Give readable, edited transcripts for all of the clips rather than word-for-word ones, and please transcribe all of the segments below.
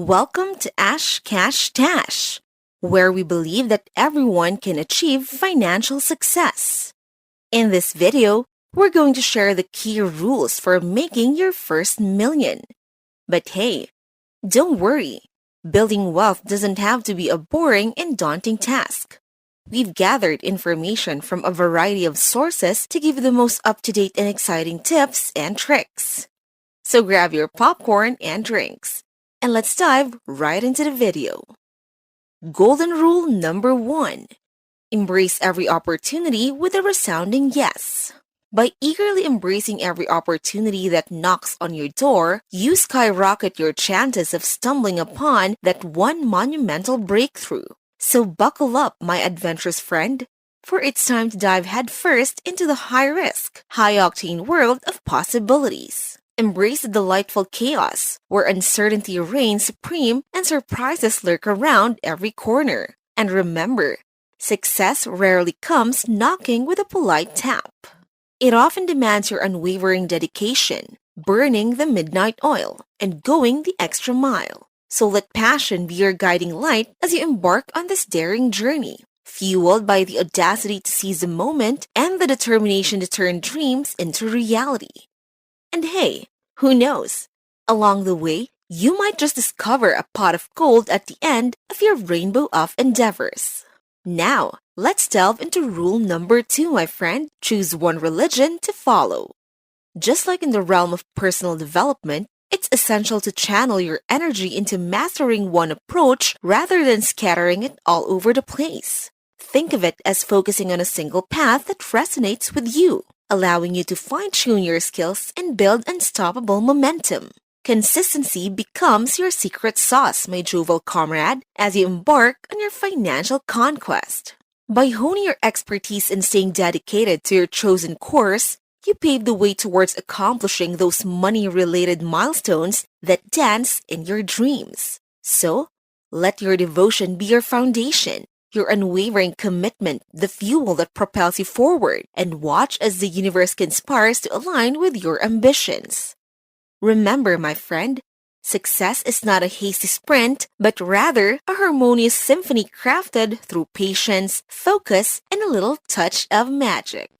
Welcome to Ash Cash Tash, where we believe that everyone can achieve financial success. In this video, we're going to share the key rules for making your first million. But hey, don't worry, building wealth doesn't have to be a boring and daunting task. We've gathered information from a variety of sources to give you the most up-to-date and exciting tips and tricks. So grab your popcorn and drinks, and let's dive right into the video. Golden rule number 1. Embrace every opportunity with a resounding yes. By eagerly embracing every opportunity that knocks on your door, you skyrocket your chances of stumbling upon that one monumental breakthrough. So buckle up, my adventurous friend, for it's time to dive headfirst into the high-risk, high-octane world of possibilities. Embrace the delightful chaos, where uncertainty reigns supreme and surprises lurk around every corner. And remember, success rarely comes knocking with a polite tap. It often demands your unwavering dedication, burning the midnight oil, and going the extra mile. So let passion be your guiding light as you embark on this daring journey, fueled by the audacity to seize the moment and the determination to turn dreams into reality. And hey, who knows? Along the way, you might just discover a pot of gold at the end of your rainbow of endeavors. Now, let's delve into rule number 2, my friend. Choose one religion to follow. Just like in the realm of personal development, it's essential to channel your energy into mastering one approach rather than scattering it all over the place. Think of it as focusing on a single path that resonates with you, allowing you to fine-tune your skills and build unstoppable momentum. Consistency becomes your secret sauce, my jovial comrade, as you embark on your financial conquest. By honing your expertise and staying dedicated to your chosen course, you pave the way towards accomplishing those money-related milestones that dance in your dreams. So, let your devotion be your foundation, your unwavering commitment the fuel that propels you forward, and watch as the universe conspires to align with your ambitions. Remember, my friend, success is not a hasty sprint, but rather a harmonious symphony crafted through patience, focus, and a little touch of magic.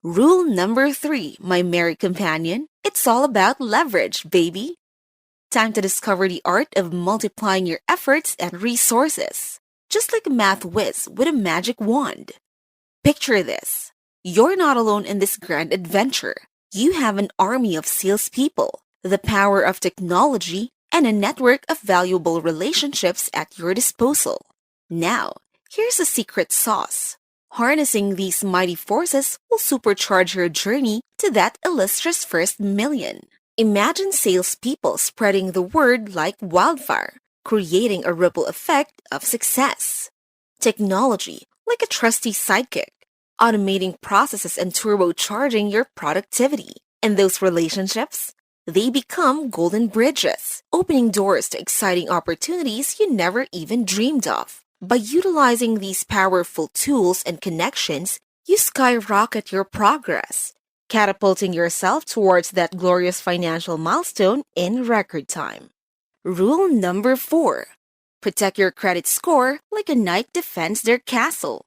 Rule number 3, my merry companion, it's all about leverage, baby. Time to discover the art of multiplying your efforts and resources, just like a math whiz with a magic wand. Picture this. You're not alone in this grand adventure. You have an army of salespeople, the power of technology, and a network of valuable relationships at your disposal. Now, here's the secret sauce. Harnessing these mighty forces will supercharge your journey to that illustrious first million. Imagine salespeople spreading the word like wildfire, creating a ripple effect of success. Technology, like a trusty sidekick, automating processes and turbocharging your productivity. And those relationships, they become golden bridges, opening doors to exciting opportunities you never even dreamed of. By utilizing these powerful tools and connections, you skyrocket your progress, catapulting yourself towards that glorious financial milestone in record time. Rule number 4. Protect your credit score like a knight defends their castle.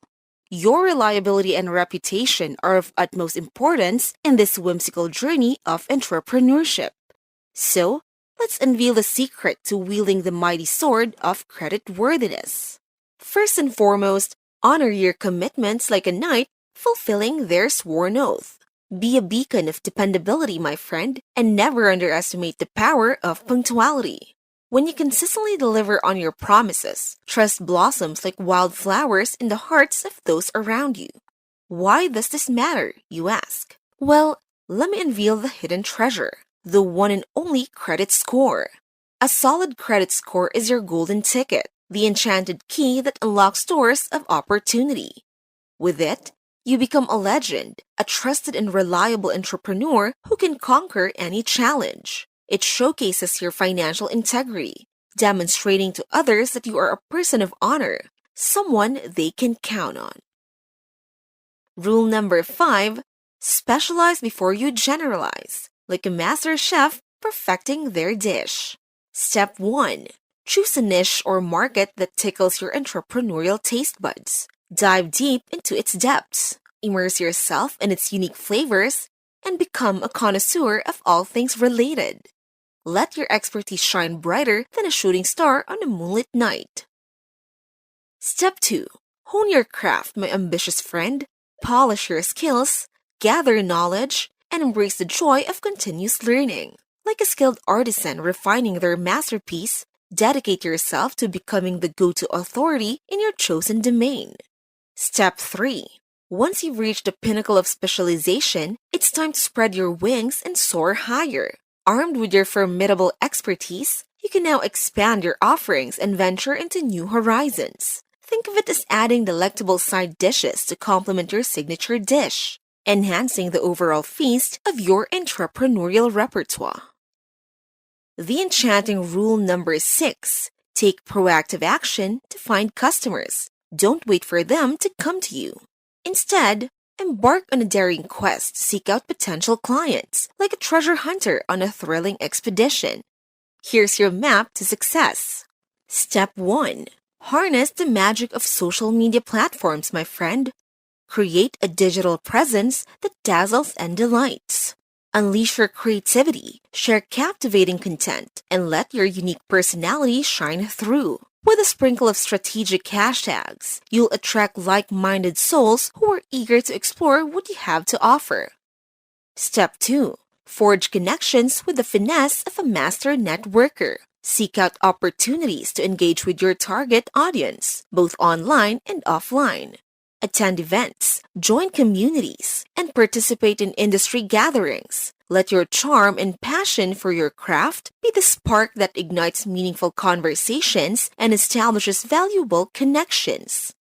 Your reliability and reputation are of utmost importance in this whimsical journey of entrepreneurship. So, let's unveil the secret to wielding the mighty sword of creditworthiness. First and foremost, honor your commitments like a knight fulfilling their sworn oath. Be a beacon of dependability, my friend, and never underestimate the power of punctuality. When you consistently deliver on your promises, trust blossoms like wildflowers in the hearts of those around you. Why does this matter, you ask? Well, let me unveil the hidden treasure, the one and only credit score. A solid credit score is your golden ticket, the enchanted key that unlocks doors of opportunity. With it, you become a legend, a trusted and reliable entrepreneur who can conquer any challenge. It showcases your financial integrity, demonstrating to others that you are a person of honor, someone they can count on. Rule number 5, specialize before you generalize, like a master chef perfecting their dish. Step 1. Choose a niche or market that tickles your entrepreneurial taste buds. Dive deep into its depths. Immerse yourself in its unique flavors and become a connoisseur of all things related. Let your expertise shine brighter than a shooting star on a moonlit night. Step 2. Hone your craft, my ambitious friend. Polish your skills, gather knowledge, and embrace the joy of continuous learning. Like a skilled artisan refining their masterpiece, dedicate yourself to becoming the go-to authority in your chosen domain. Step 3. Once you've reached the pinnacle of specialization, it's time to spread your wings and soar higher. Armed with your formidable expertise, you can now expand your offerings and venture into new horizons. Think of it as adding delectable side dishes to complement your signature dish, enhancing the overall feast of your entrepreneurial repertoire. The enchanting rule number 6. Take proactive action to find customers. Don't wait for them to come to you. Instead, embark on a daring quest to seek out potential clients, like a treasure hunter on a thrilling expedition. Here's your map to success. Step 1. Harness the magic of social media platforms, my friend. Create a digital presence that dazzles and delights. Unleash your creativity, share captivating content, and let your unique personality shine through. With a sprinkle of strategic hashtags, you'll attract like-minded souls who are eager to explore what you have to offer. Step 2. Forge connections with the finesse of a master networker. Seek out opportunities to engage with your target audience, both online and offline. Attend events, join communities, and participate in industry gatherings. Let your charm and passion for your craft be the spark that ignites meaningful conversations and establishes valuable connections.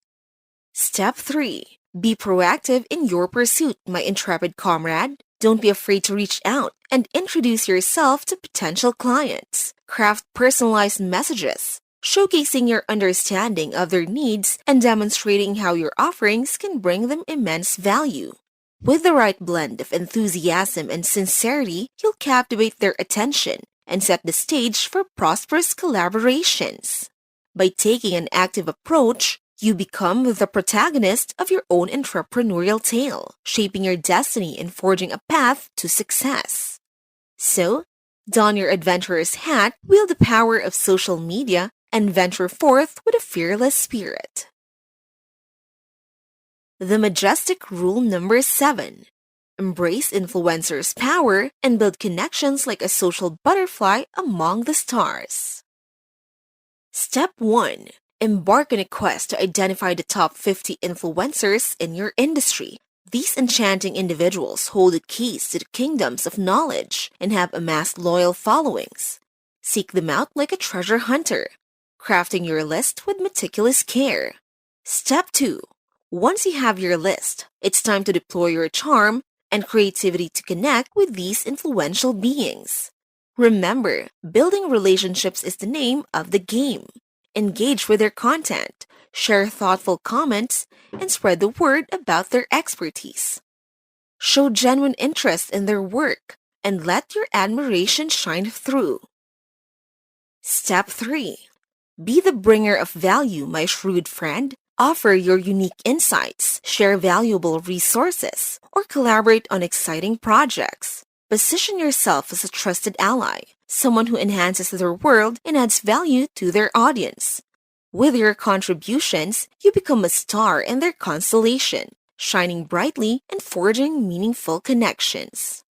Step 3. Be proactive in your pursuit, my intrepid comrade. Don't be afraid to reach out and introduce yourself to potential clients. Craft personalized messages, showcasing your understanding of their needs and demonstrating how your offerings can bring them immense value. With the right blend of enthusiasm and sincerity, you'll captivate their attention and set the stage for prosperous collaborations. By taking an active approach, you become the protagonist of your own entrepreneurial tale, shaping your destiny and forging a path to success. So, don your adventurer's hat, wield the power of social media, and venture forth with a fearless spirit. The majestic rule number 7. Embrace influencers' power and build connections like a social butterfly among the stars. Step 1. Embark on a quest to identify the top 50 influencers in your industry. These enchanting individuals hold the keys to the kingdoms of knowledge and have amassed loyal followings. Seek them out like a treasure hunter, crafting your list with meticulous care. Step 2. Once you have your list, it's time to deploy your charm and creativity to connect with these influential beings. Remember, building relationships is the name of the game. Engage with their content, share thoughtful comments, and spread the word about their expertise. Show genuine interest in their work and let your admiration shine through. Step 3. Be the bringer of value, my shrewd friend. Offer your unique insights, share valuable resources, or collaborate on exciting projects. Position yourself as a trusted ally, someone who enhances their world and adds value to their audience. With your contributions, you become a star in their constellation, shining brightly and forging meaningful connections.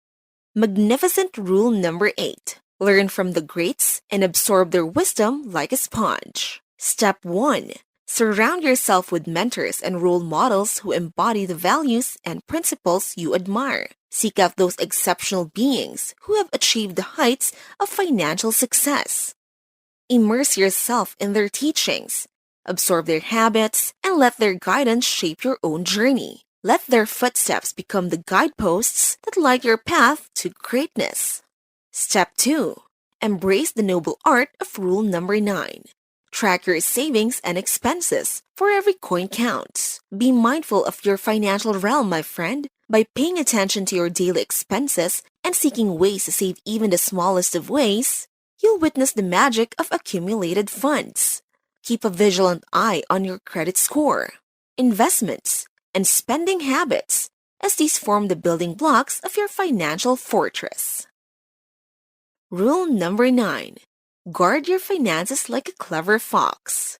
Magnificent rule number 8. Learn from the greats and absorb their wisdom like a sponge. Step 1. Surround yourself with mentors and role models who embody the values and principles you admire. Seek out those exceptional beings who have achieved the heights of financial success. Immerse yourself in their teachings, absorb their habits, and let their guidance shape your own journey. Let their footsteps become the guideposts that light your path to greatness. Step 2. Embrace the noble art of rule number 9. Track your savings and expenses, for every coin counts. Be mindful of your financial realm, my friend. By paying attention to your daily expenses and seeking ways to save even the smallest of ways, you'll witness the magic of accumulated funds. Keep a vigilant eye on your credit score, investments, and spending habits, as these form the building blocks of your financial fortress. Rule number 9. Guard your finances like a clever fox.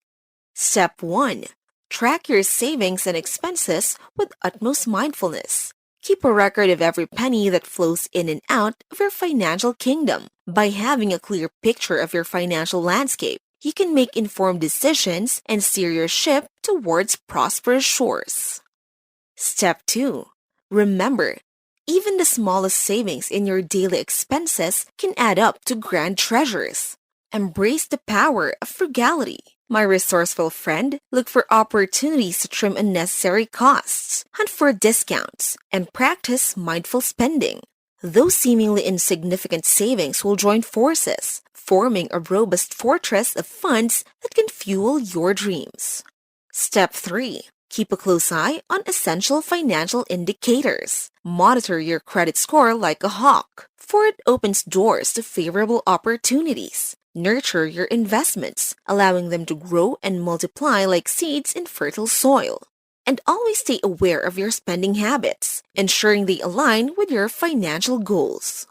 Step 1. Track your savings and expenses with utmost mindfulness. Keep a record of every penny that flows in and out of your financial kingdom. By having a clear picture of your financial landscape, you can make informed decisions and steer your ship towards prosperous shores. Step 2. Remember, even the smallest savings in your daily expenses can add up to grand treasures. Embrace the power of frugality. My resourceful friend, look for opportunities to trim unnecessary costs, hunt for discounts, and practice mindful spending. Those seemingly insignificant savings will join forces, forming a robust fortress of funds that can fuel your dreams. Step 3. Keep a close eye on essential financial indicators. Monitor your credit score like a hawk, for it opens doors to favorable opportunities. Nurture your investments, allowing them to grow and multiply like seeds in fertile soil. And always stay aware of your spending habits, ensuring they align with your financial goals.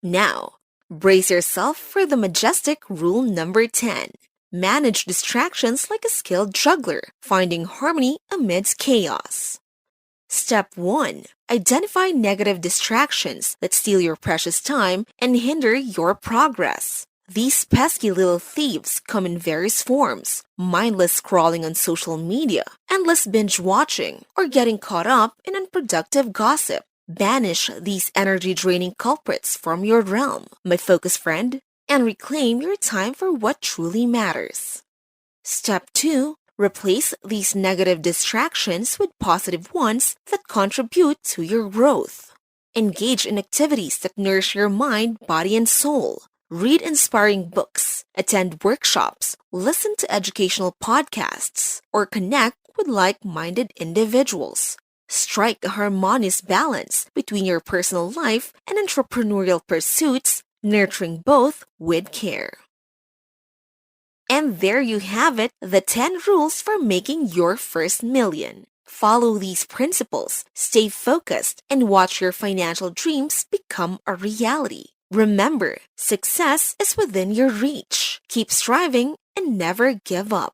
Now, brace yourself for the majestic rule number 10. Manage distractions like a skilled juggler, finding harmony amidst chaos. Step 1. Identify negative distractions that steal your precious time and hinder your progress. These pesky little thieves come in various forms: mindless scrolling on social media, endless binge watching, or getting caught up in unproductive gossip. Banish these energy-draining culprits from your realm, my focus friend, and reclaim your time for what truly matters. Step 2. Replace these negative distractions with positive ones that contribute to your growth. Engage in activities that nourish your mind, body, and soul. Read inspiring books, attend workshops, listen to educational podcasts, or connect with like-minded individuals. Strike a harmonious balance between your personal life and entrepreneurial pursuits, nurturing both with care. And there you have it, the 10 rules for making your first million. Follow these principles, stay focused, and watch your financial dreams become a reality. Remember, success is within your reach. Keep striving and never give up.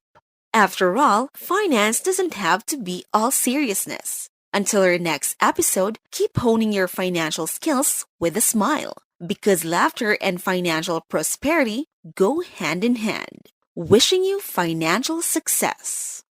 After all, finance doesn't have to be all seriousness. Until our next episode, keep honing your financial skills with a smile, because laughter and financial prosperity go hand in hand. Wishing you financial success.